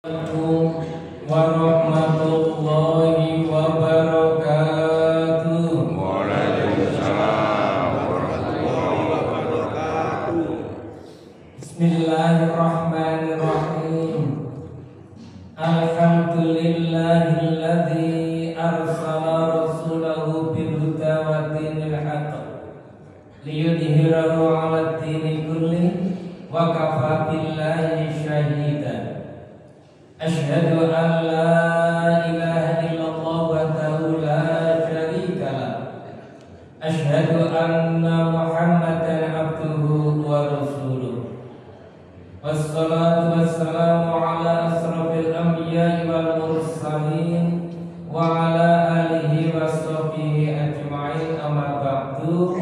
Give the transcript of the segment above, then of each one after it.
warahmatullahi wabarakatuh. Waalaikumsalam warahmatullahi wabarakatuh. Bismillahirrahmanirrahim. Alhamdulillahilladzi arsala rasulahu bil huda wa dinil haqq liyudhhirahu 'alad dini kulli wa kafa billahi shahida. Asyhadu an la ilaha illallah wahdahu la syarika lah. Asyhadu anna Muhammadan abduhu wa rasuluh. Wassalatu wassalamu ala asrafil anbiya'i wal mursalin wa ala alihi wa sahbihi ajma'in, amma ba'du.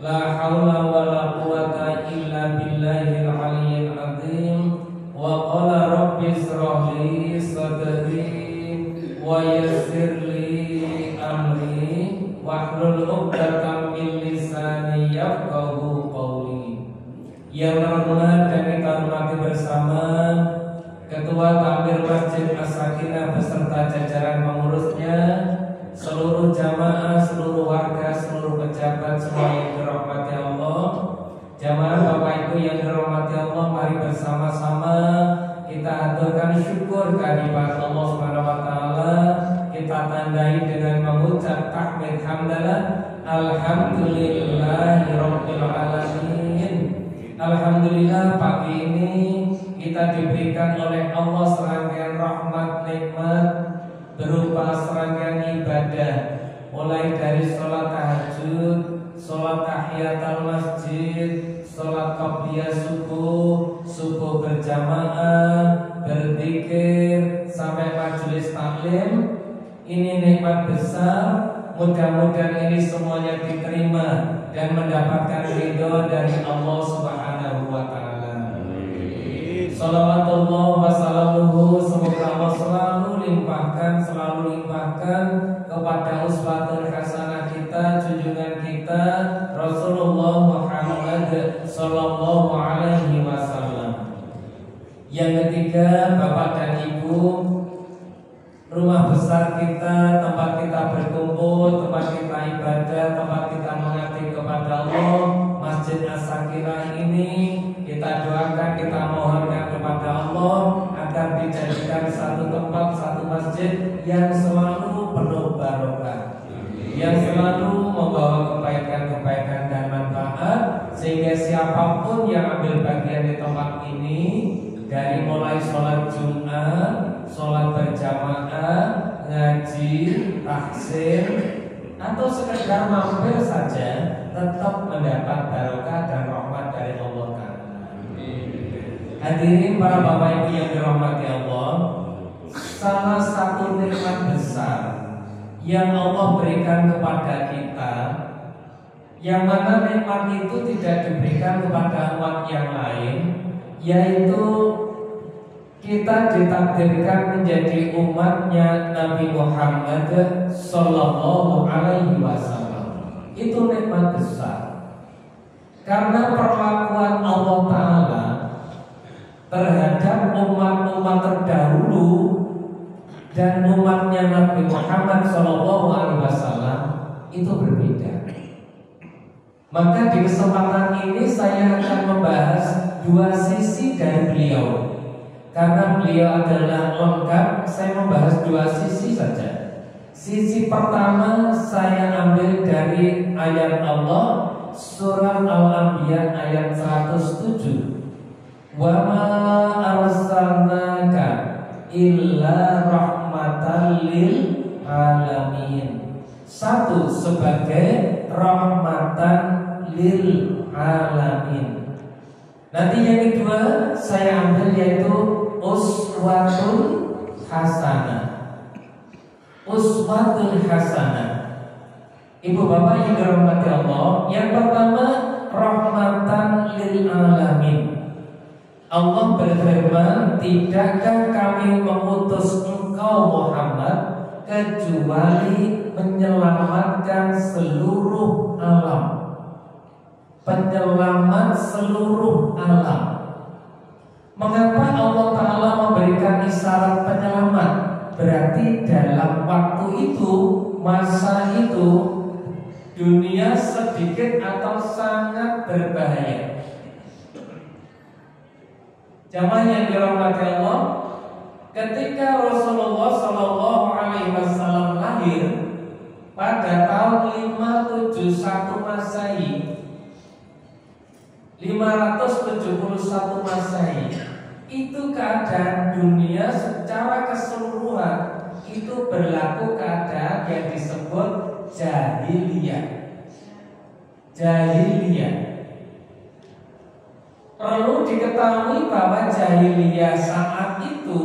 La haula wa la quwata illa billahil aliyyil azim. Wa qala rabbi ishrah li sadri wa yassir li amri wahlul 'uqdatam min lisani yafqahu qawli. Yang terhormat dan kita hormati bersama Ketua Takmir Masjid As-Sakinah beserta jajaran pengurusnya, seluruh jamaah, seluruh warga, seluruh pejabat, semua yang dirahmati Allah. Jamaah Bapak Ibu yang dirahmati Allah, mari bersama-sama kita aturkan syukur kehadirat Allah Subhanahu wa taala. Kita tandai dengan mengucap takbir hamdalah, alhamdulillahirabbil alamin. Alhamdulillah, pagi ini kita diberikan oleh Allah serangkaian rahmat nikmat berupa serangkaian ibadah, mulai dari sholat tahajud, sholat tahiyatul masjid, sholat qabliyah subuh, subuh berjamaah, berzikir, sampai majelis taklim. Ini nikmat besar. Mudah-mudahan ini semuanya diterima dan mendapatkan ridho dari Allah Subhanahu wa taala. Shalawatullah wa salamuhu, semoga Allah selalu limpahkan kepada uswatun hasanah kita, junjungan kita Rasulullah Muhammad sallallahu alaihi wasallam. Yang ketiga, Bapak dan Ibu, rumah besar kita, tempat kita berkumpul, tempat kita ibadah, tempat kita mengabdi kepada Allah, Masjid As-Sakinah ini kita doakan, kita mohonkan kepada Allah agar dijadikan satu tempat, satu masjid yang selalu penuh barokah, yang selalu membawa kebaikan-kebaikan dan manfaat, sehingga siapapun yang ambil bagian di tempat ini, dari mulai sholat Jumat, sholat berjamaah, ngaji, taksir, atau sekedar mampir saja, tetap mendapat barokah dan rahmat dari Allah Ta'ala. Hadirin para bapak ibu yang dirahmati Allah, salah satu nikmat besar yang Allah berikan kepada kita, yang mana nikmat itu tidak diberikan kepada umat yang lain, yaitu kita ditakdirkan menjadi umatnya Nabi Muhammad sallallahu alaihi wasallam. Itu nikmat besar. Karena perlakuan Allah Ta'ala terhadap umat-umat terdahulu dan umatnya Nabi Muhammad sallallahu alaihi wasallam itu berbeda. Maka di kesempatan ini saya akan membahas dua sisi dari beliau. Karena beliau adalah lengkap, saya membahas dua sisi saja. Sisi pertama saya ambil dari ayat Allah, surah Al-Anbiya ayat 107. Wa ma arsalnaka illa rahmatan lil alamin. Satu, sebagai rahmatan lil alamin. Nanti yang kedua saya ambil yaitu uswatun hasanah. Uswatun hasanah. Ibu bapak yang dirahmati Allah, yang pertama rahmatan lil alamin. Allah berfirman, tidakkah kami mengutus engkau Muhammad kecuali menyelamatkan seluruh alam, penyelamat seluruh alam. Mengapa Allah Ta'ala memberikan isyarat penyelamat? Berarti dalam waktu itu, masa itu, dunia sedikit atau sangat berbahaya. Jamaah yang dirahmati Allah, ketika Rasulullah Shallallahu Alaihi Wasallam lahir pada tahun 571 Masehi, 571 Masehi, itu keadaan dunia secara keseluruhan itu berlaku keadaan yang disebut jahiliyah. Jahiliyah. Perlu diketahui bahwa jahiliyah saat itu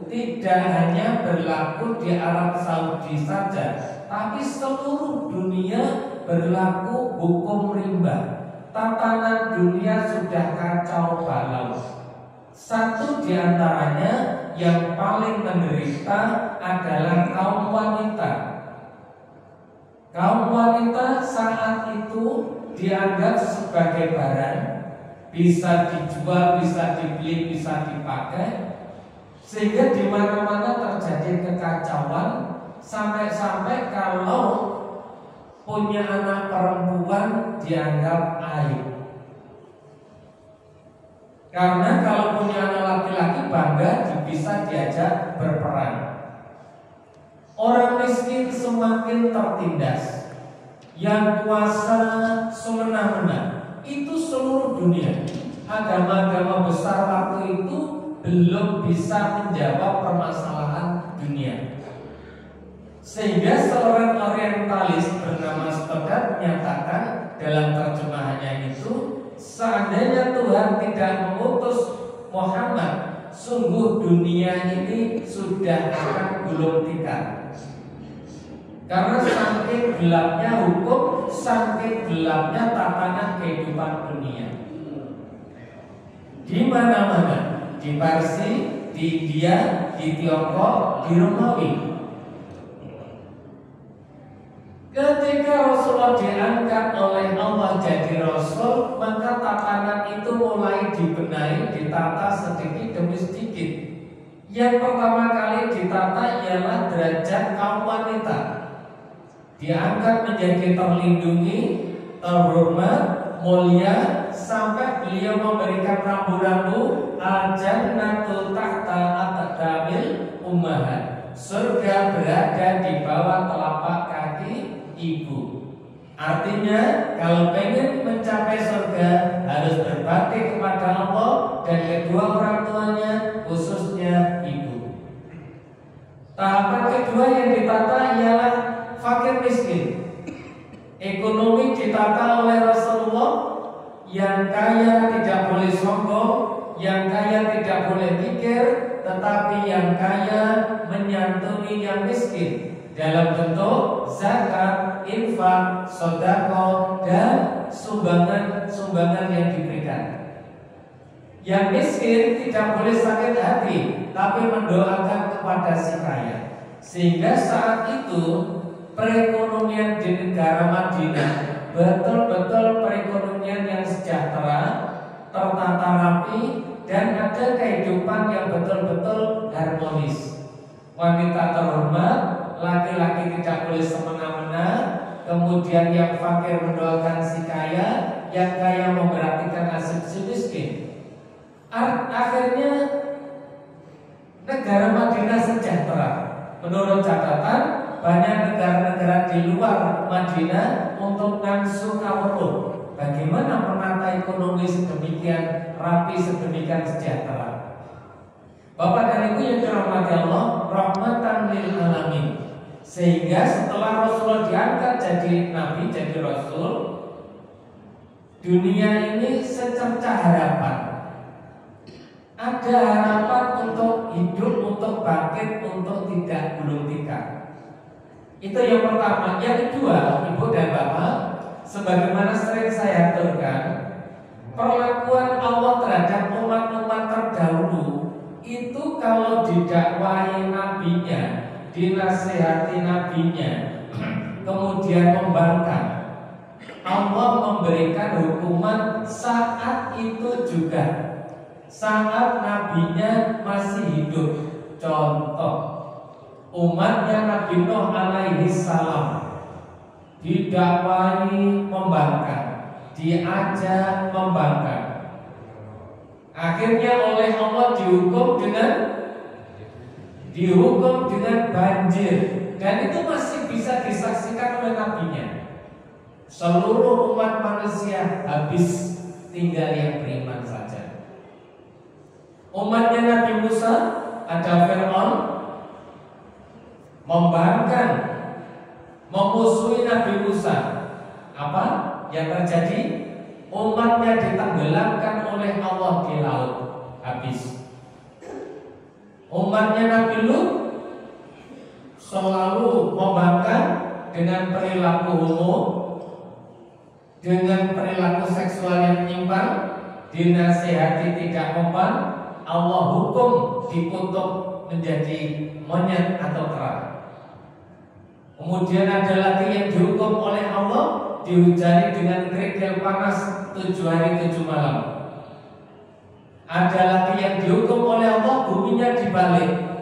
tidak hanya berlaku di Arab Saudi saja, tapi seluruh dunia berlaku hukum rimba. Tatanan dunia sudah kacau balau. Satu di antaranya yang paling menderita adalah kaum wanita. Kaum wanita saat itu dianggap sebagai barang, bisa dijual, bisa dibeli, bisa dipakai, sehingga di mana-mana terjadi kekacauan, sampai-sampai kalau punya anak perempuan dianggap aib. Karena kalau punya anak laki-laki bangga bisa diajak berperang. Orang miskin semakin tertindas, yang kuasa semena-mena. Itu seluruh dunia. Agama-agama besar waktu itu belum bisa menjawab permasalahan dunia. Sehingga seorang orientalis bernama Stoddard menyatakan dalam terjemahannya itu, seandainya Tuhan tidak mengutus Muhammad, sungguh dunia ini sudah akan gulung tikar. Karena saking gelapnya hukum, saking gelapnya tatanan kehidupan dunia. Di mana-mana, di Parsi, di India, di Tiongkok, di Romawi. Ketika Rasulullah diangkat oleh Allah jadi Rasul, maka tatanan itu mulai dibenahi, ditata sedikit demi sedikit. Yang pertama kali ditata ialah derajat kaum wanita. Diangkat menjadi terlindungi, terhormat, mulia, sampai beliau memberikan rambu-rambu al-jannatu tahta aqdamil ummahat. Surga berada di bawah telapak kaki ibu. Artinya kalau pengen mencapai surga harus berbakti kepada Allah dan kedua orang tuanya, khususnya ibu. Tahapan kedua yang ditata ialah fakir miskin. Ekonomi ditata oleh Rasulullah. Yang kaya tidak boleh sombong, yang kaya tidak boleh mikir, tetapi yang kaya menyantuni yang miskin dalam bentuk zakat, infak, sedekah, dan sumbangan yang diberikan. Yang miskin tidak boleh sakit hati, tapi mendoakan kepada si kaya. Sehingga saat itu perekonomian di negara Madinah betul-betul perekonomian yang sejahtera, tertata rapi, dan ada kehidupan yang betul-betul harmonis. Wanita terhormat, laki-laki tidak boleh semena-mena, kemudian yang fakir mendoakan si kaya, yang kaya memperhatikan nasib si miskin. Akhirnya negara Madinah sejahtera. Menurut catatan, banyak negara-negara di luar Madinah untuk nafsu kawruh. Bagaimana menata ekonomi sedemikian rapi, sedemikian sejahtera. Bapak dan Ibu yang dirahmati Allah, rahmatan lil alamin. Sehingga setelah Rasulullah diangkat jadi nabi, jadi rasul, dunia ini secerca harapan. Ada harapan untuk hidup, untuk bangkit, untuk tidak gulung tikar. Itu yang pertama. Yang kedua, Ibu dan Bapak, sebagaimana sering saya aturkan, perlakuan Allah terhadap umat-umat terdahulu itu kalau didakwahi nabinya, dinasihati nabinya, kemudian membangkang, Allah memberikan hukuman saat itu juga. saat nabinya masih hidup. Contoh, umatnya Nabi Nuh alaihi salam didakwai membangkang, diajak membangkang. Akhirnya oleh Allah dihukum dengan banjir, dan itu masih bisa disaksikan oleh nabinya. Seluruh umat manusia habis, tinggal yang beriman saja. Umatnya Nabi Musa, ada Fir'aun membangkang, memusuhi Nabi Musa. Apa yang terjadi? Umatnya ditenggelamkan oleh Allah di laut, habis. Umatnya Nabi Lut selalu membangkang dengan perilaku homo, dengan perilaku seksual yang menyimpang, dinasihati tidak mempan, Allah hukum dikutuk menjadi monyet atau kera. Kemudian ada lagi yang dihukum oleh Allah, dihujani dengan kerikil panas 7 hari 7 malam. Ada lagi yang dihukum oleh Allah, buminya dibalik.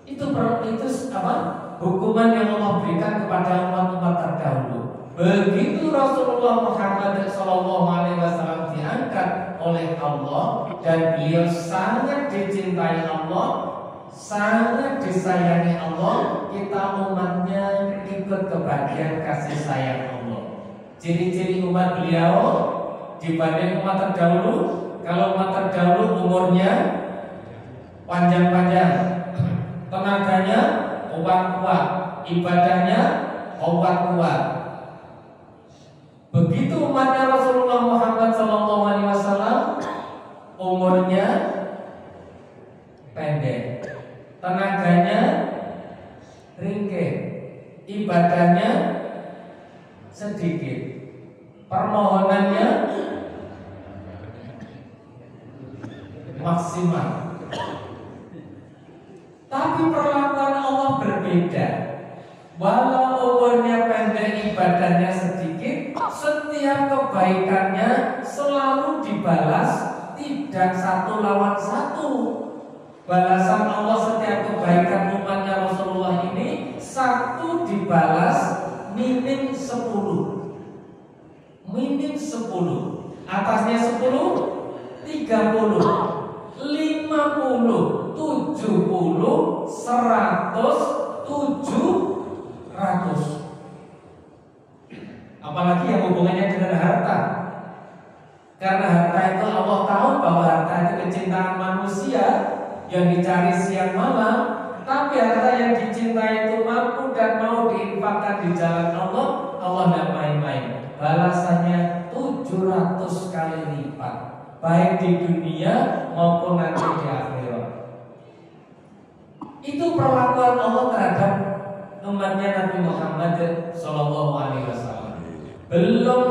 Itu apa? Hukuman yang Allah berikan kepada umat-umat terdahulu. Begitu Rasulullah Muhammad SAW diangkat oleh Allah, dan beliau sangat dicintai Allah, sangat disayangi Allah. Kita umatnya ikut kebagian kasih sayang Allah. Ciri-ciri umat beliau dibanding umat terdahulu, kalau umat terdahulu umurnya panjang-panjang, tenaganya kuat-kuat, ibadahnya kuat-kuat. Begitu umatnya Rasulullah Muhammad SAW, umurnya pendek, tenaganya ringkih, ibadahnya sedikit, permohonannya maksimal. Tapi perlakuan Allah berbeda. Walau umurnya pendek, ibadahnya sedikit, setiap kebaikannya selalu dibalas, tidak satu lawan satu. Balasan Allah setiap kebaikan umatnya Rasulullah ini, satu dibalas minim 10. Minim 10. Atasnya 10, 30, 50, 70, 100, 700. Apalagi yang hubungannya dengan harta. Karena harta itu Allah tahu bahwa harta itu kecintaan manusia yang dicari siang malam. Tapi harta yang dicintai itu mampu dan mau diinfakkan di jalan Allah, Allah tidak main-main. Balasannya 700 kali lipat, baik di dunia maupun nanti di akhirat. Itu perlakuan Allah terhadap umatnya Nabi Muhammad SAW. Belum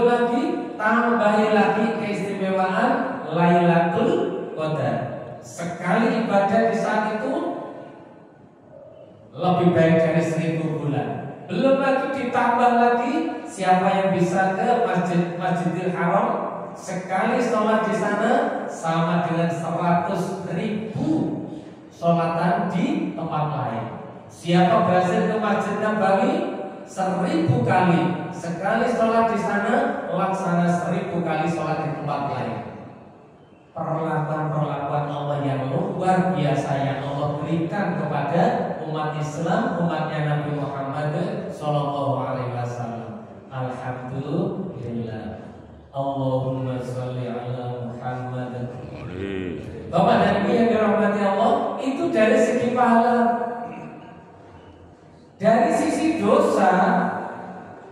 lagi tambahi lagi keistimewaan Lailatul Qadar. Sekali ibadah di saat itu lebih baik dari 1000 bulan. Belum lagi ditambah lagi siapa yang bisa ke Masjidil Haram, sekali sholat di sana sama dengan 100.000 sholatan di tempat lain. Siapa berhasil ke Masjid Nabawi 1000 kali, sekali sholat di sana laksana 1000 kali sholat di tempat lain. Perlakuan Allah yang luar biasa yang Allah berikan kepada umat Islam, umatnya Nabi Muhammad SAW. Alhamdulillah. Allahumma sholli ala Muhammad. Bapak dan Ibu yang dirahmati Allah, itu dari segi pahala. Dari sisi dosa,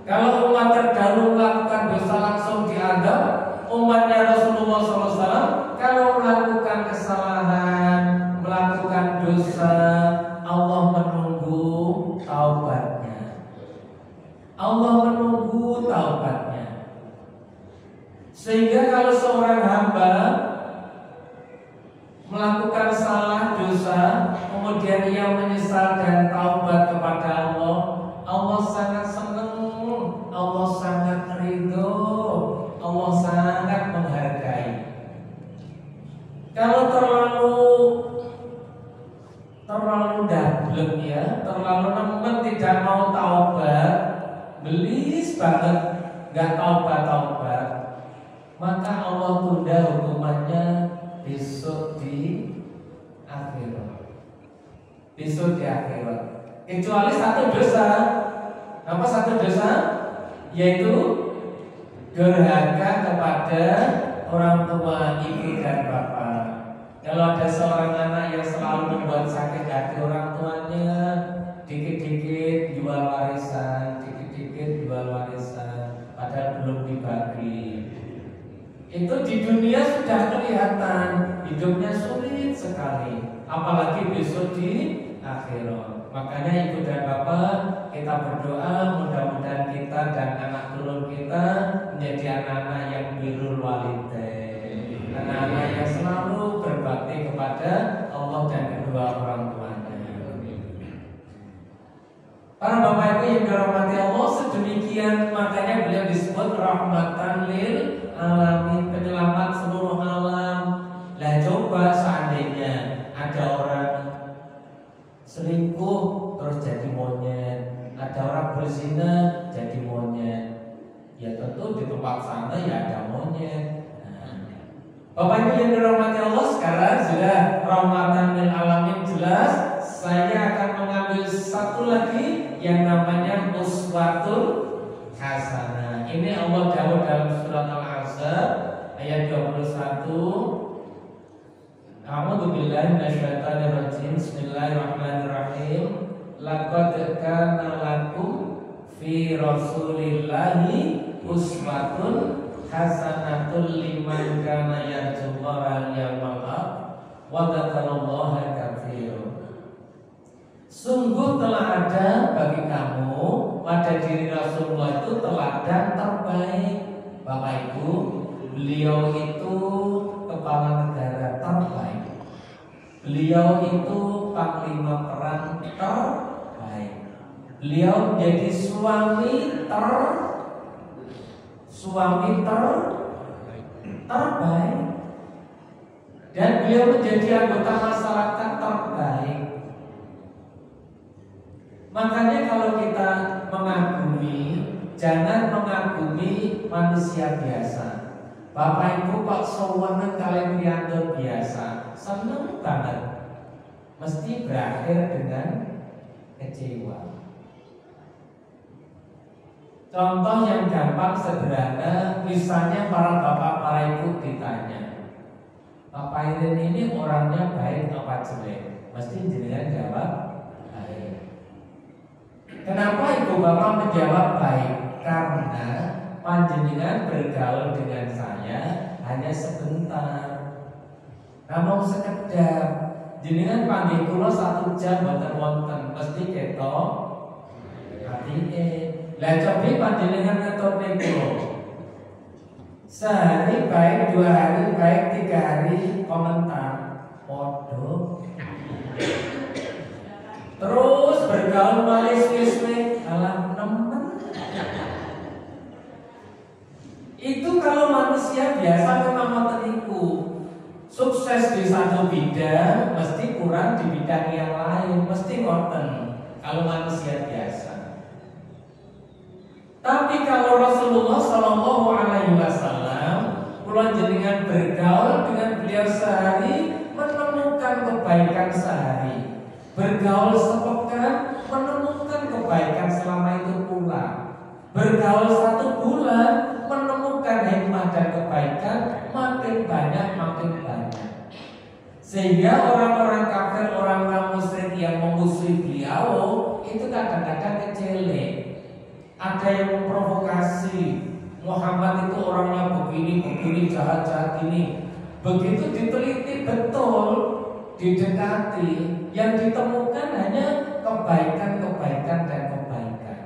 kalau umat terdahulu melakukan dosa langsung diadab, umatnya Rasulullah SAW kalau melakukan kesalahan, melakukan dosa, Allah menunggu taubatnya. Allah menunggu taubatnya. Sehingga kalau seorang hamba melakukan salah dosa, kemudian ia menyesal dan taubat kepada Allah, Allah sangat senang, Allah sangat ridho, Allah Kalau terlalu dablek ya, terlalu nemen tidak mau taubat, gelis banget, nggak taubat, maka Allah tunda hukumannya besok di akhirat. Besok di akhirat. Kecuali satu dosa. Apa satu dosa? Yaitu durhaka kepada orang tua, ibu dan bapak. Kalau ada seorang anak yang selalu membuat sakit hati orang tuanya, dikit-dikit jual warisan, padahal belum dibagi. Itu di dunia sudah kelihatan hidupnya sulit sekali, apalagi besok di akhirat. Makanya ibu dan bapak, kita berdoa mudah-mudahan kita dan anak turun kita menjadi anak-anak yang birrul walidain, anak-anak yang selalu berbakti kepada Allah dan kedua orang tuanya. Para bapak ibu yang dirahmati Allah, sedemikian makanya beliau disebut rahmatan lil alamin, penyelamat seluruh alam. Lah coba seandainya ada orang selingkuh terus jadi monyet, ada orang berzina jadi monyet, ya tentu di tempat sana ya ada monyet. Bapak ibu yang dirahmati Allah, sekarang sudah rahmatan lil alamin jelas. Saya akan mengambil satu lagi yang namanya uswatul hasanah. Ini Allah jawab dalam surat Al-Ahzab ayat 21. A'udzu billahi minasyaitonir rajim. Bismillahirrahmanirrahim. Laqad kana lakum fi Rasulillahi uswatun hasanatun liman kana yarjullaha wal yawmal akhir wa dzakarallaha katsiran. Sungguh telah ada bagi kamu pada diri Rasulullah itu teladan terbaik. Bapak Ibu, beliau itu kepala negara terbaik. Beliau itu panglima perang terbaik. Beliau menjadi suami terbaik. Dan beliau menjadi anggota masyarakat terbaik. Makanya kalau kita mengagumi, jangan mengagumi manusia biasa. Bapak Ibu kok sewenang kalian Prianto biasa, seneng banget, mesti berakhir dengan kecewa. Contoh yang gampang sederhana, misalnya para bapak, para ibu ditanya, Bapak Irin ini orangnya baik apa jelek? Mesti jenengan jawab baik. Kenapa ibu bapak menjawab baik? Karena panjenengan bergaul dengan saya hanya sebentar. Namun sekedar jenengan panggil kula 1 jam boten wonten, mesti ketok atine. Lah cobi panjenengan ngetone kula. Sehari baik, 2 hari baik, 3 hari komentar podo. Terus bergaul malis wiswe alam nemen. Itu kalau manusia biasa memang menipu. Sukses di satu bidang mesti kurang di bidang yang lain, mesti ngoten kalau manusia biasa. Tapi kalau Rasulullah Shallallahu Alaihi Wasallam, kula jenengan bergaul dengan beliau sehari, menemukan kebaikan sehari. Bergaul sepekan, menemukan kebaikan selama itu pula. Bergaul 1 bulan, menemukan hikmah dan kebaikan makin banyak. Sehingga orang-orang kafir, orang-orang musyrik yang memusuhi beliau itu kadang-kadang kecelek. Ada yang memprovokasi, Muhammad itu orangnya begini, jahat-jahat ini. Begitu diteliti betul, didekati, yang ditemukan hanya kebaikan dan kebaikan.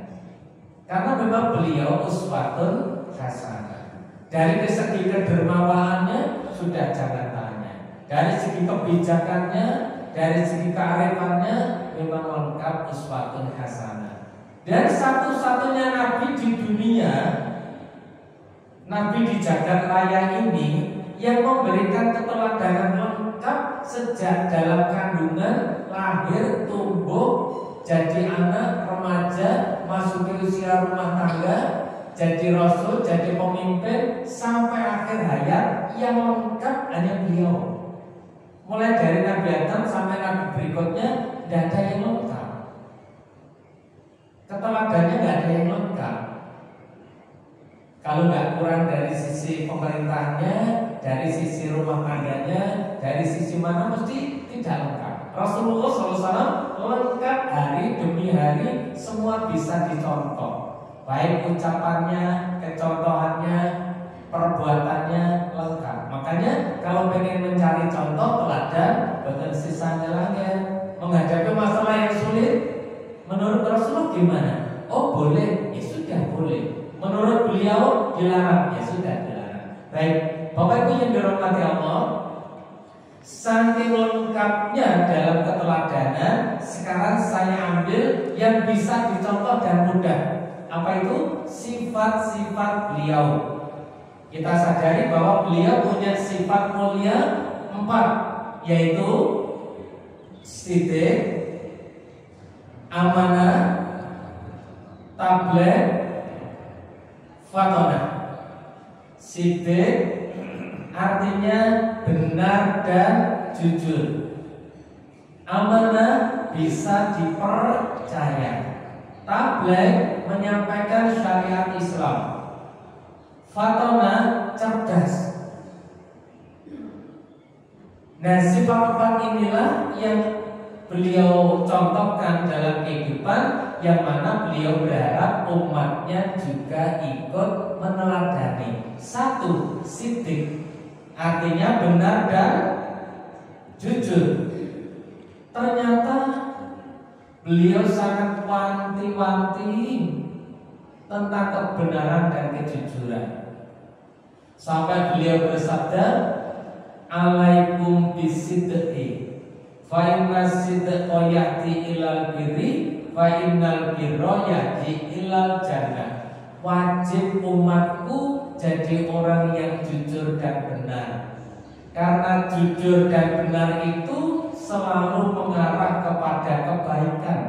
Karena memang beliau uswatun hasanah. Dari segi kedermawaannya sudah jangan tanya. Dari segi kebijakannya, dari segi kearifannya memang lengkap uswatun hasanah. Dan satu-satunya nabi di dunia, nabi di jagat raya ini yang memberikan keteladanan lengkap sejak dalam kandungan, lahir, tumbuh, jadi anak, remaja, masuk ke usia rumah tangga, jadi rasul, jadi pemimpin, sampai akhir hayat. Yang lengkap hanya beliau. Mulai dari Nabi Adam sampai Nabi berikutnya, tidak ada yang lengkap. Keteladannya tidak ada yang lengkap. Kalau nggak kurang dari sisi pemerintahnya, dari sisi rumah tangganya, dari sisi mana mesti tidak lengkap. Rasulullah SAW lengkap hari demi hari, semua bisa dicontoh. Baik ucapannya, kecontohannya, perbuatannya lengkap. Makanya kalau pengen mencari contoh teladan, bukan sisanya lagi. Menghadapi masalah yang sulit, menurut Rasulullah gimana? Oh boleh, ya sudah boleh. Menurut beliau dilarang, ya sudah dilarang. Baik, Bapak Ibu yang dirahmati Allah, saking lengkapnya dalam keteladanan, sekarang saya ambil yang bisa dicontoh dan mudah. Apa itu? Sifat-sifat beliau. Kita sadari bahwa beliau punya sifat mulia 4, yaitu siddiq, amanah, tabligh, fatonah. Siddiq artinya benar dan jujur. Amanah bisa dipercaya. Tabligh menyampaikan syariat Islam. Fatonah cerdas. Nah, sifat-sifat inilah yang beliau contohkan dalam kehidupan, yang mana beliau berharap umatnya juga ikut meneladani. 1. Siddiq artinya benar dan jujur. Ternyata beliau sangat wanti-wanti tentang kebenaran dan kejujuran. Sampai beliau bersabda, "Alaikum bisidqi, fa inna sidqa yahdi ilal birri, fa innal birra yahdi ilal jannah." Wajib umatku jadi orang yang jujur dan benar, karena jujur dan benar itu selalu mengarah kepada kebaikan,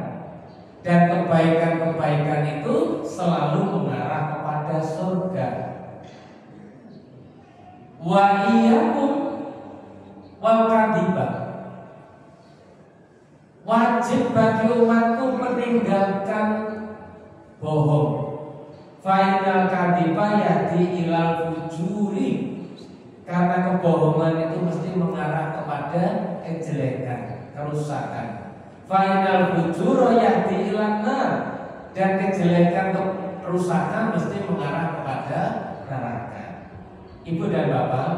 dan kebaikan-kebaikan itu selalu mengarah kepada surga. Wa iyyakum wal kadhiba, wajib bagi umatku meninggalkan bohong. Fainal kadhiba yahdi ilal fujuri, karena kebohongan itu mesti mengarah kepada kejelekan, kerusakan. Fainal fujura yahdi ilan nar, dan kejelekan, kerusakan mesti mengarah kepada neraka. Ibu dan bapak,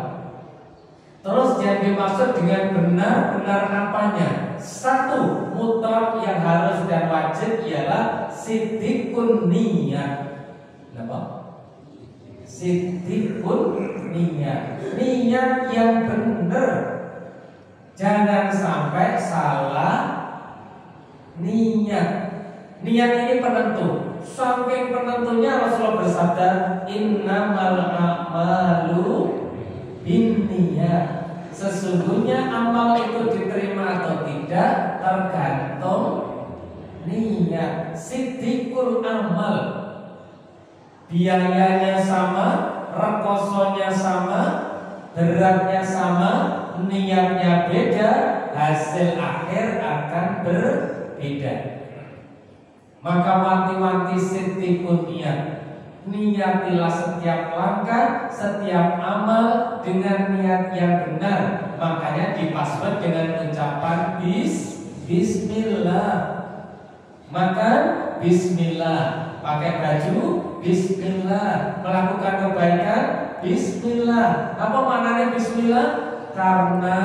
terus yang dimaksud dengan benar apanya? 1, mutlak yang harus dan wajib ialah siddiqun niyat. Kenapa? Siddiqun niyat, niat yang benar. Jangan sampai salah niat. Niat ini penentu. Saking penentunya Rasulullah bersabda, innamal a'malu binniyat. Sesungguhnya amal itu diterima atau tidak tergantung niat. Siddiqul amal, biayanya sama, rekosonya sama, beratnya sama, niatnya beda, hasil akhir akan berbeda. Maka wanti-wanti siddiqun niyat, niatilah setiap langkah, setiap amal dengan niat yang benar. Makanya dipasut dengan ucapan bismillah. Makan bismillah, pakai baju bismillah, melakukan kebaikan bismillah. Apa maknanya bismillah? Karena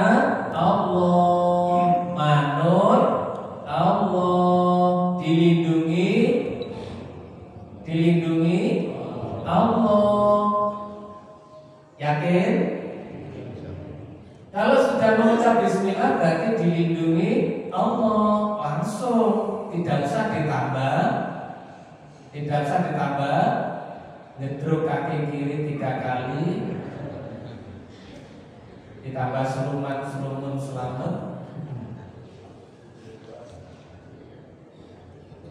Allah, manut Allah, dilindungi Allah. Yakin? Kalau sudah mengucap bismillah berarti dilindungi Allah. Langsung, tidak usah ditambah, ngedruk kaki kiri 3 kali, ditambah selumun selamat.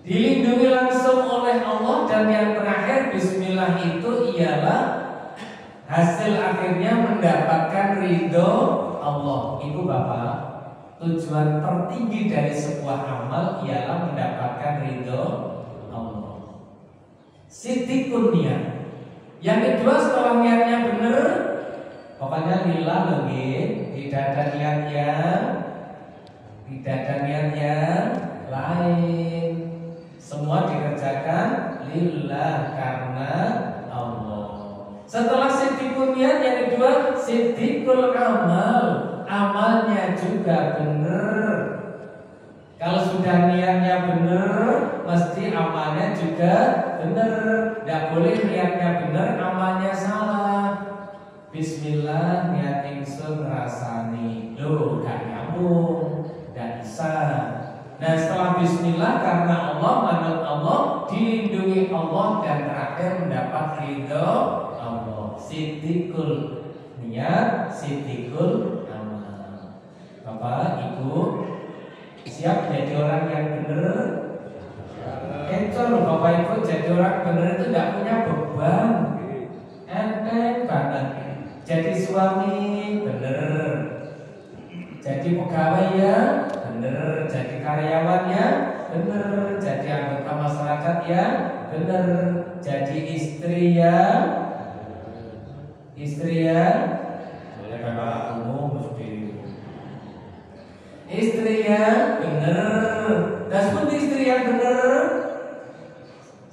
Dilindungi langsung oleh Allah. Dan yang terakhir, bismillah itu ialah hasil akhirnya mendapatkan ridho Allah. Ibu bapak, tujuan tertinggi dari sebuah amal ialah mendapatkan ridho Allah. Siddiqun niat. Yang kedua, setelah niatnya benar, pokoknya lillah lebih, tidak ada niat yang lain. Semua dikerjakan lillah, karena Allah. Setelah siddiqun niat, yang kedua siddiqul amal. Amalnya juga benar. Kalau sudah niatnya benar, mesti amalnya juga benar. Tidak boleh niatnya benar, amalnya salah. Bismillah, niat ingsun rasani, loh gak nyambung, gak bisa. Nah, setelah bismillah, karena Allah, manut Allah, dilindungi Allah, dan terakhir mendapat ridho Allah. Siddiqul niat, siddiqul amal. Bapak, Ibu, siap jadi orang yang benar? Kencur loh Bapak Ibu, jadi orang benar itu tidak punya beban, enteng banget. Jadi suami benar, jadi pegawai ya benar, jadi karyawan ya benar, jadi anggota masyarakat ya benar, jadi istri ya istri ya benar. Dan pun istri yang benar,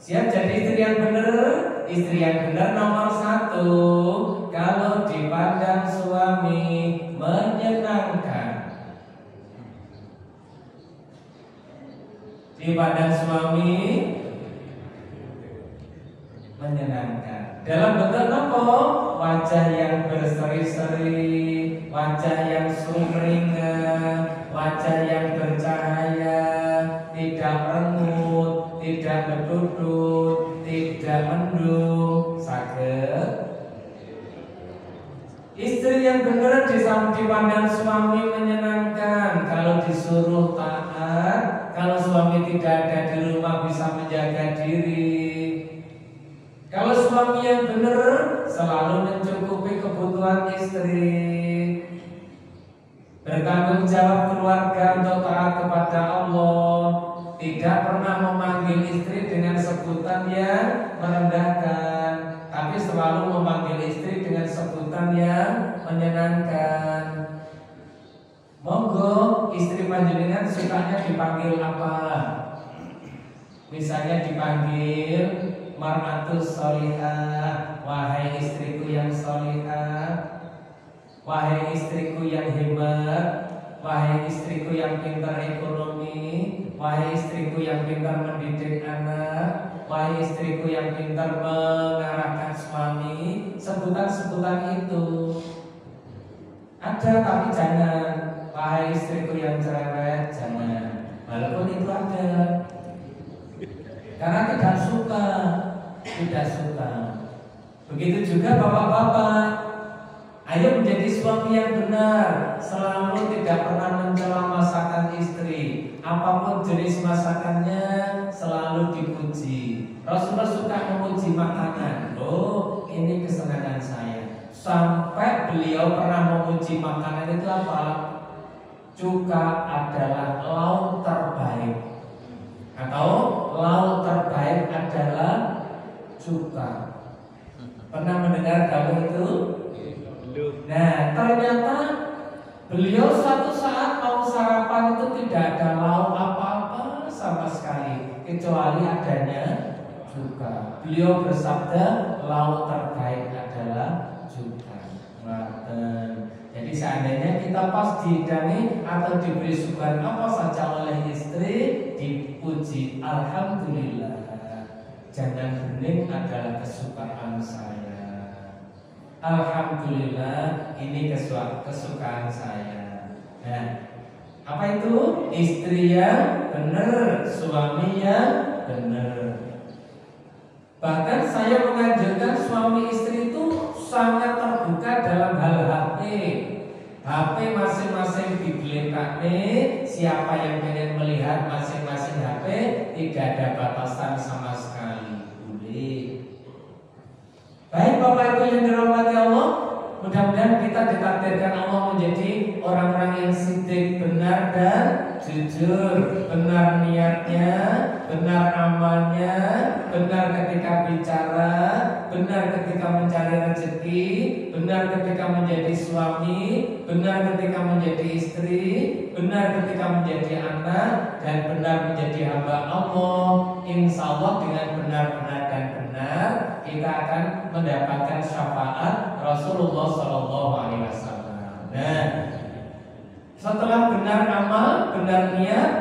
siap jadi istri yang benar. Istri yang benar nomor 1, kalau dipandang suami menyenangkan. Dipandang suami menyenangkan. Dalam bentuk apa? Wajah yang berseri-seri, wajah yang sumringah, wajah yang bercahaya, tidak rengut, tidak berdudut, tidak mendung, sakit. Istri yang benar dipandang suami menyenangkan. Kalau disuruh taat, kalau suami tidak ada di rumah bisa menjaga diri. Kalau suami yang benar selalu mencukupi kebutuhan istri, bertanggung jawab keluarga untuk taat kepada Allah, tidak pernah memanggil istri dengan sebutan yang merendahkan, tapi selalu memanggil istri dengan sebutan yang menyenangkan. Monggo istri panjenengan sukanya dipanggil apa? Misalnya dipanggil mar'atus sholihah, wahai istriku yang sholihah, wahai istriku yang hebat, wahai istriku yang pintar ekonomi, wahai istriku yang pintar mendidik anak, wahai istriku yang pintar mengarahkan suami. Sebutan-sebutan itu ada, tapi jangan wahai istriku yang cerewet, jangan. Walaupun itu ada, karena tidak suka. Begitu juga bapak-bapak, ayo menjadi suami yang benar, selalu tidak pernah mencela masakan istri. Apapun jenis masakannya selalu dipuji. Rasulullah suka memuji makanan. Oh, ini kesenangan saya. Sampai beliau pernah memuji makanan itu apa? Cuka adalah lauk terbaik, atau lauk terbaik adalah cuka. Pernah mendengar kamu itu? Nah, ternyata beliau suatu saat mau sarapan itu tidak ada lauk apa-apa sama sekali kecuali adanya cuka. Beliau bersabda, lauk terbaik adalah cuka. Jadi seandainya kita pas dihidangi atau diberi suguhan apa saja oleh istri, dipuji, alhamdulillah. Jangan bening adalah kesukaan saya. Alhamdulillah, ini kesukaan saya. Nah, apa itu? Istri yang benar, suami yang benar. Bahkan saya menganjurkan suami istri itu sangat terbuka dalam hal HP. HP masing-masing digeletakne, siapa yang pengen melihat masing-masing HP, tidak ada batasan sama sekali. Boleh. Baik Bapak Ibu yang dirahmati Allah, mudah-mudahan kita ditakdirkan Allah menjadi orang-orang yang sidik, benar dan jujur, benar niatnya, benar amalnya, benar ketika bicara, benar ketika mencari rezeki, benar ketika menjadi suami, benar ketika menjadi istri, benar ketika menjadi anak, dan benar menjadi hamba Allah. Insya Allah dengan benar-benar dan benar kita akan mendapatkan syafaat Rasulullah SAW. Nah, setelah benar amal, benar niat,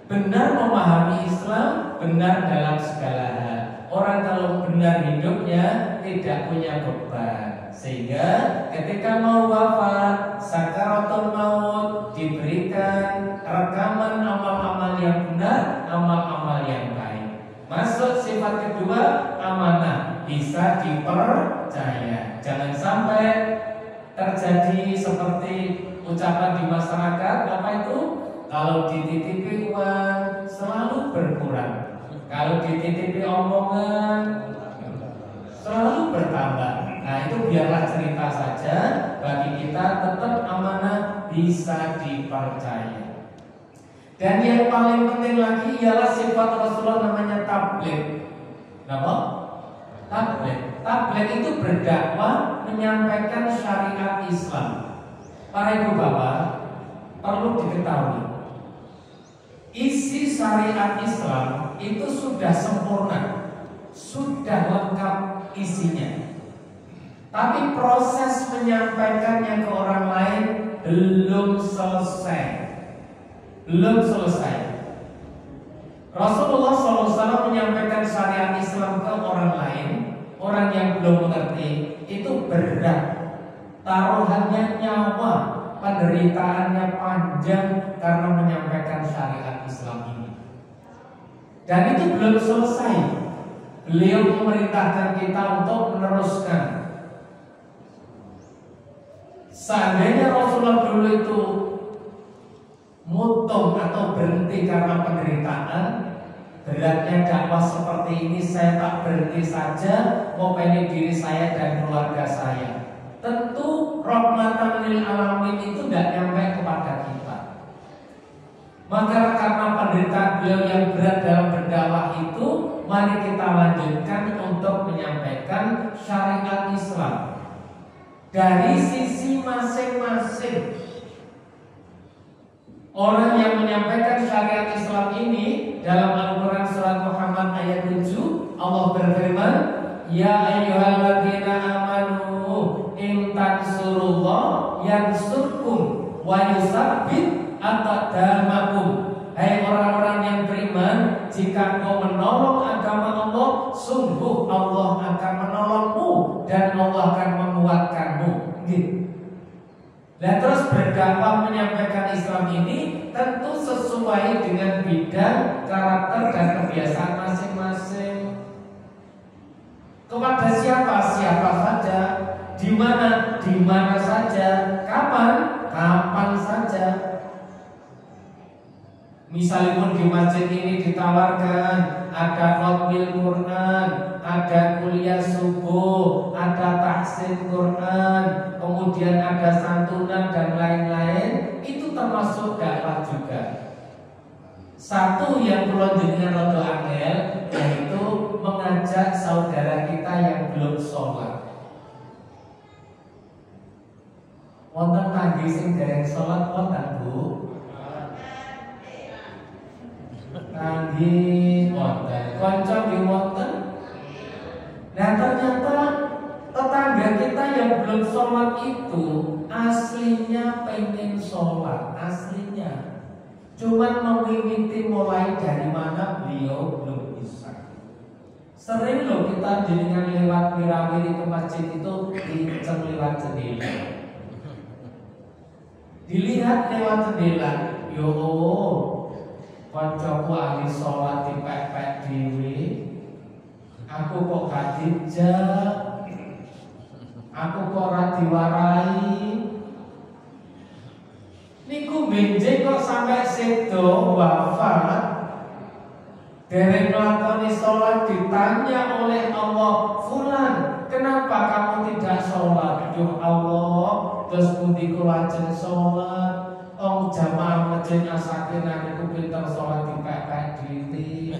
benar memahami Islam, benar dalam segala hal. Orang kalau benar hidupnya tidak punya beban, sehingga ketika mau wafat, sakaratul maut, diberikan rekaman amal-amal yang benar, amal-amal yang baik. Masuk sifat kedua, amanah, bisa dipercaya. Jangan sampai terjadi seperti ucapan di masyarakat, apa itu? Kalau dititipi uang selalu berkurang, kalau dititipi omongan selalu bertambah. Nah itu biarlah cerita saja. Bagi kita tetap amanah, bisa dipercaya. Dan yang paling penting lagi ialah sifat Rasulullah, namanya tabligh. Kenapa? Tabligh. Tabligh itu berdakwah, menyampaikan syariat Islam. Para ibu bapak, perlu diketahui, isi syariat Islam itu sudah sempurna, sudah lengkap isinya. Tapi proses menyampaikannya ke orang lain belum selesai. Belum selesai. Rasulullah SAW menyampaikan syariat Islam ke orang lain, orang yang belum mengerti, itu berat. Taruhannya nyawa, penderitaannya panjang karena menyampaikan syariat Islam ini. Dan itu belum selesai. Beliau memerintahkan kita untuk meneruskan. Seandainya Rasulullah dulu itu mutung atau berhenti karena penderitaan, beratnya dakwah seperti ini, saya tak berhenti saja, mau pengen diri saya dan keluarga saya. Tentu rahmatan lil alamin itu tidak nyampe kepada kita. Maka karena penderitaan beliau yang berat dalam berdakwah itu, mari kita lanjutkan untuk menyampaikan syariat Islam dari sisi masing-masing. Orang yang menyampaikan syariat Islam ini dalam Al-Quran surat Muhammad ayat 7, Allah berfirman, Ya ayyuhalladzina amanu in tansurullah yansurkum wa yusabbit aqdamakum. Hai orang-orang yang beriman, jika kau menolong agama Allah, sungguh Allah akan menolongmu dan Allah akan menguatkanmu. Gitu. Dan terus berdakwah menyampaikan Islam ini tentu sesuai dengan bidang, karakter dan kebiasaan masing-masing. Kepada siapa? Siapa saja. Di mana? Di mana saja. Kapan? Kapan saja. Misalnya pun di masjid ini ditawarkan ada khatmil Quran, ada kuliah subuh, ada tahsin Quran, kemudian ada santunan dan lain-lain, itu termasuk dakwah juga. Satu yang perlu dengan rodo angel, yaitu mengajak saudara kita yang belum sholat. Wonten tanggi sing dereng sholat wonten Bu? Tanggi wonten, kanca nggih wonten. Nah ternyata tetangga kita yang belum sholat itu aslinya pengen sholat, aslinya. Cuman mengikuti mulai dari mana beliau belum bisa. Sering loh kita dengan lewat wirawiri ke masjid itu diceng lewat jendela. Dilihat lewat jendela, yo kancaku ahli sholat dipek-pek dhewe. Aku kok gak dijak, aku kok ora diwarai. Niku benjing kok sampai sedo wafat. Dereng nglakoni sholat ditanya oleh Allah, "Fulan, kenapa kamu tidak sholat?" "Duh Allah, terus pundi kula ajeng sholat? Jamaah masjid asakin niku pinter sholat dipepek diri.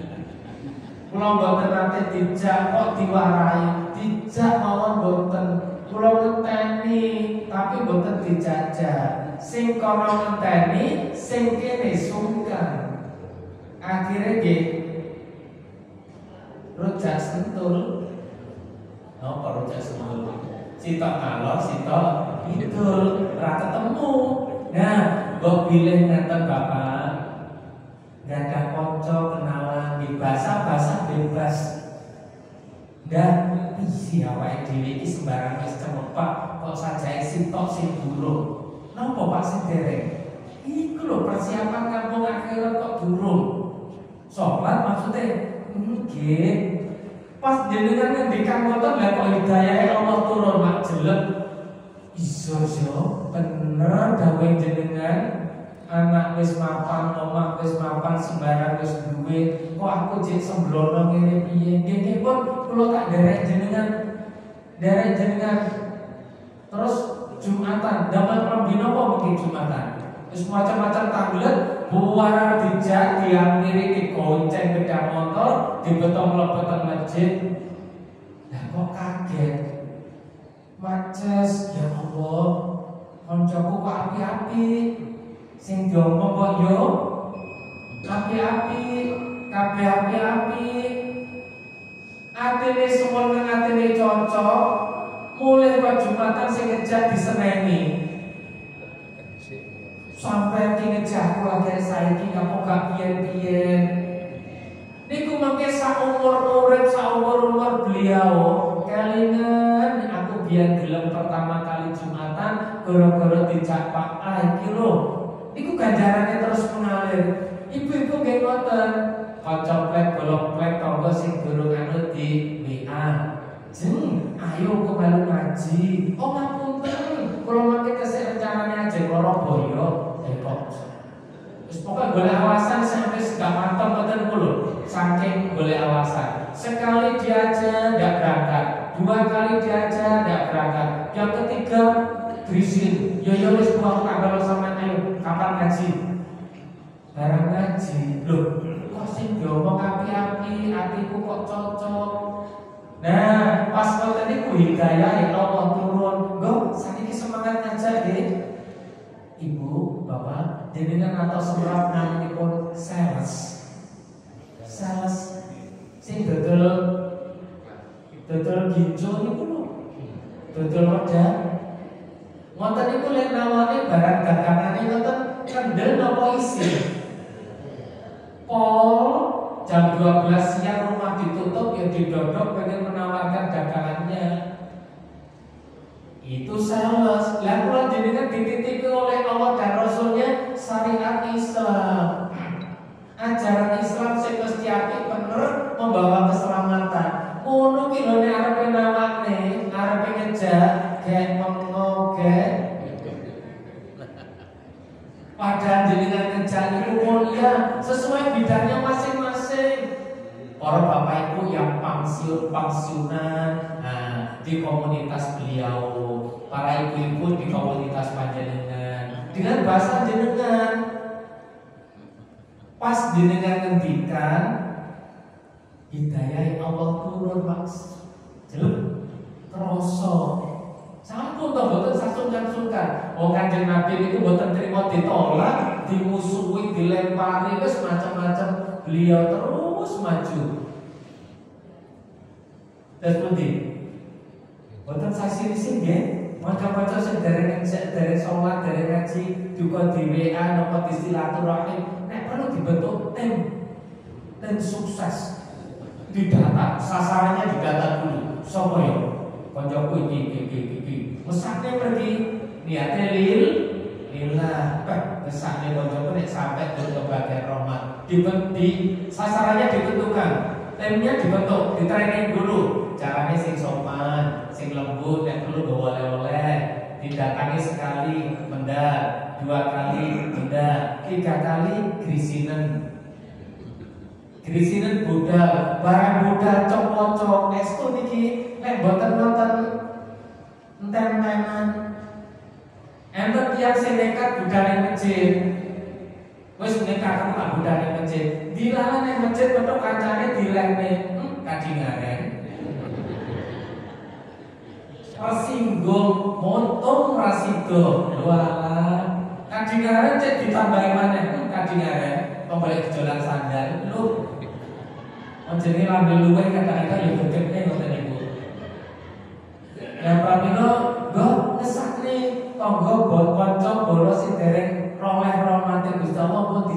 Kula mboten nate dijak kok diwarai, dijak mawon mboten. Kula ngenteni tapi mboten dijajah. Sing kono ngenteni, sing kene sungkan." Akhirnya nggih rujak sentul. Napa rujak sentul? Sitok ngalor, sitok idul, ora ketemu. Nah, mbok bilih ngeten Bapak. Nggak ada konco kenalan di bahasa bebas. Dan isi awake dhewe iki sembarang wis cemepak kok sajae sitok sing durung. Napa Pak sederek? Iku lho persiapan kampung akhirat kok durung. Salat maksudnya nggih. Pas jenengan ngendikan ngoten lha kok hidayahe Allah turun mak jelek. Iso bener dawuh jenengan. Anak wis mapan, omah wis mapan, sembarang wis duwe. Kok aku jek sembrono ngene piye? Nggih pun kula tak derek jenengan. Terus Jumatan, damel pembina apa mungkin Jumatan? Wis macam-macam tanglet, buara dijak, diakhiri digonceng sepeda motor, dibetong mlebet masjid. Lah kok kaget. Maces, ya Allah, koncoku kok api-api. Sing diomong kok yo api-api, kabeh api-api. Atine semono atine cocok, mulai kok Jumatan sing ngejak diseneni. Sampai ngejak keluarga saiki kamu gak piyen-piyen. Niku mengke saumur beliau kelingan aku biyen gelem pertama kali Jumatan gara-gara dijak Pak A iki lho. Iku ganjarannya terus mengalir. Ibu-ibu nggih ngoten, kanca plek bolong plek tangga sing durung anut di WA. Ayo kembali ngaji. Oh ngapunten, kula mangke tesih rencanane ajeng Loroboyo. Kok. Wis pokoke golek alasan sampai gak mantap ngoten lho. Saking golek alasan. Sekali diajak ndak berangkat, dua kali diajak ndak berangkat. Yang ketiga Grisin, yo wis pulang kalau sama ayo kapan ngaji? Barang ngaji, loh kok sing diomong api-api, hatiku kok cocok. Nah, pas ngoten niku hidayah Allah turun. Go, sakniki semangat ngajak nggih. Ibu, Bapak, jenengan atau semerap naminipun sales. Sales sing dodol ginjo niku lho. Dodol wedang. Ngoten niku lek nawane barang dagangane ngoten kendel napa isi. Pol jam 12 siang rumah ditutup ya didodok pengen menawarkan dagangannya. Itu sales. Lah kula jenengan dititipi oleh Allah dan Rasulnya syariat Islam. Ajaran Islam sing mesti apik bener membawa keselamatan. Ngono ki lho nek arepe namakne, arepe ngejak gek mengoge. Padahal jenengan ngejak niku mulia sesuai bidangnya masing-masing. Para bapak ibu yang pensiunan, nah, di komunitas beliau, para ibu-ibu di komunitas panjenengan, dengan bahasa jenengan. Pas jenengan ngendikan hidayah Allah turun Mas. Jelek kroso. Sampun to mboten sasungkan-sungkan. Wong Kanjeng Nabi niku mboten trimo ditolak, dimusuhi, dilempari wis macam-macam. Beliau terus maju. Terus pundi? Mboten sasi-sisi nggih. Maca-maca sing dereng salat, dereng ngaji, juga di WA napa di silaturahim. Nek perlu dibentuk tim sukses. Didata, sasarannya didata dulu. Sopo ya? Koncoku iki. Mesakne pergi niate lillah. Mesakne koncoku nek sampai ke bagian rahmat. Di sasarannya ditentukan. Timnya dibentuk, di-training dulu. Caranya sing sopan, sing lembut, nek perlu gawa oleh-oleh. Didatangi sekali, mendar. 2 kali bunda, 3 kali grisinen. Grisinen budal, barang budal cok-cok, estu niki nek boten-boten enten-entenan. Enten tiyang sing nekat budal ning masjid. Wis nekat kok budal ning masjid. Dilalah ning masjid petuk kancane dilekne. Kadingaren. Rasinggung, montong rasido. Walah, kadingaren cek ditambahi maneh. Kadingaren pembalik gejolan sandal. Lho. Jenenge lambe luwe kadang-kadang yo gedhe ngoten niku. Lah pramila go ngesakne tangga kanca boros sing dereng roleh rahmate Gusti Allah pun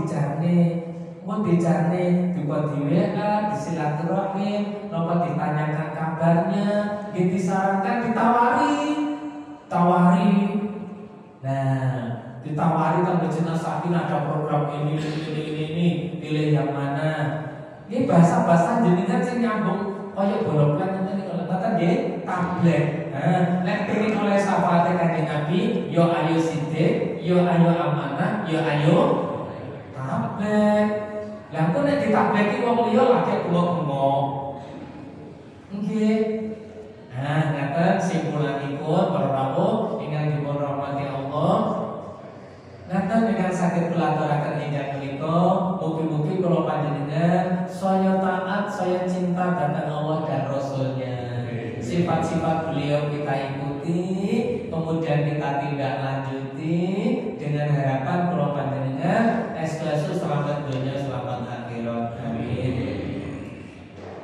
dijarne duka di WA, disilaturahmi, napa ditanyakan kabarnya, disarankan ditawari. Nah, ditawari kan bejenas sakin ada program ini, pilih yang mana. Ini bahasa-bahasa jenengan sing nyambung kaya bolong-bolong ngoten niku lho nggih tablet. Nek pengin oleh syafaate Kanjeng Nabi, yo ayo sidik, yo ayo amanah, yo ayo tablet. Lah kok nek ditableti wong liya lagi bengok-bengok. Nggih. Ngaten simpulanipun para rawuh ingkang dipun rahmati Allah. Ngaten dengan sakit kulaturaken ingkang menika, mugi-mugi kula panjenengan saya taat, saya cinta dhateng Allah dan Rasul-Nya. Sifat-sifat beliau kita ikuti, kemudian kita tindak lanjuti dengan harapan kula panjenengan esklasus selamat dunia selamat akhirat. Amin.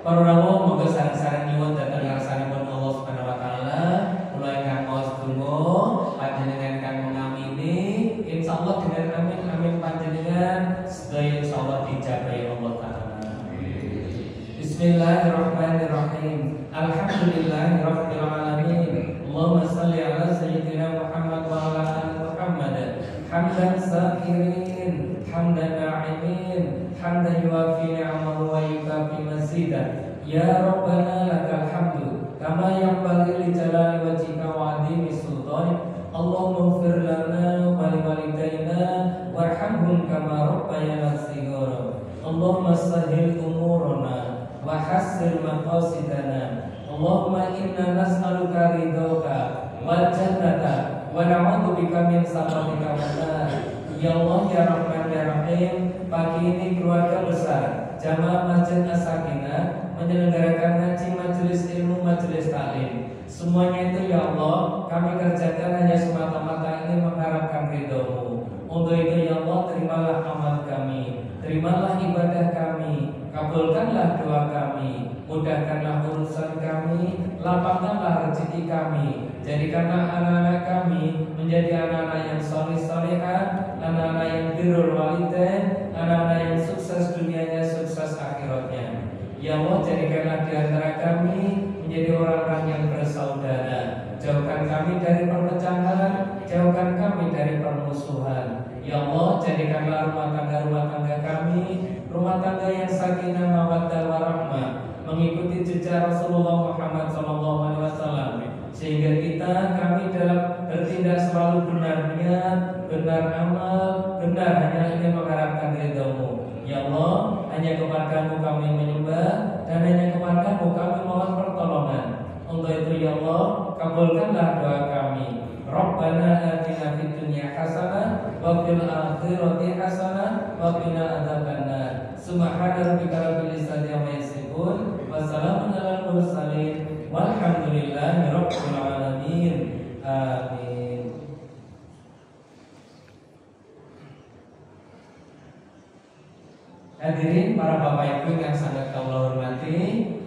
Para rawuh moga sareng-sareng nyuwun dhateng ngarsanipun Allah Subhanahu wa taala, kula ingkang maos donga panjenengan kang mengamini insyaallah dengan amin panjenengan sedaya insyaallah dijabahi Allah taala. Bismillahirrahmanirrahim. Alhamdulillahirabbil alamin. Allahumma shalli ala sayyidina Muhammad wa ala ali Muhammad. Hamdan sakirin, hamdan na'imin, hamdan yuafi ni'amahu wa yukafi masidah. Ya Rabbana lakal hamdu kama yanbaghi li jalali wajhika wa 'azimi sultanik. Allahumma ighfir lana wa li walidayna warhamhum kama rabbayana shighara. Allahumma sahhil umurana wa hassil maqasidana. Allahumma inna nas'aluka ridhoka wal jannata wa na'udzubika min sakhatika wan nar. Ya Allah ya Rahman ya Rahim, pagi ini keluarga besar Jamaah Masjid As-Sakinah menyelenggarakan ngaji, majelis ilmu, majelis taklim. Semuanya itu ya Allah kami kerjakan hanya semata-mata ingin mengharapkan ridho-Mu. Untuk itu ya Allah terimalah amal kami, terimalah ibadah kami, kabulkanlah doa kami, mudahkanlah urusan kami, lapangkanlah rezeki kami, jadikanlah anak-anak kami menjadi anak-anak yang saleh-salehah, anak-anak yang birrul walidain, anak-anak yang sukses dunianya, sukses akhiratnya. Ya Allah jadikanlah di antara kami menjadi orang-orang yang bersaudara. Jauhkan kami dari perpecahan, jauhkan kami dari permusuhan. Ya Allah jadikanlah rumah tangga kami rumah tangga yang sakinah mawaddah warahmah, mengikuti jejak Rasulullah Muhammad SAW, sehingga kami dalam bertindak selalu benar niat, benar amal, benar hanya ingin mengharapkan ridho-Mu. Ya Allah, hanya kepada-Mu kami menyembah dan hanya kepada-Mu kami mohon pertolongan. Untuk itu ya Allah, kabulkanlah doa kami. Rabbana atina fid dunya hasanah wa fil akhirati hasanah wa qina adzabannar. Subhana rabbika rabbil izzati amma yasifun wa salamun alal mursalin walhamdulillahi rabbil alamin. Amin. Hadirin para bapak ibu yang sangat kula hormati,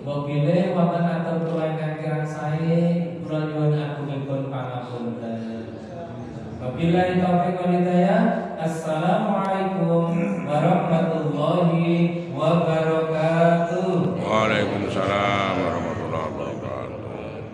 wabile wonten atur kula ingkang kirang sae kula nyuwun agungipun pangapunten. Wabillahi taufiq wal hidayah. Assalamualaikum warahmatullahi wabarakatuh. Waalaikumsalam.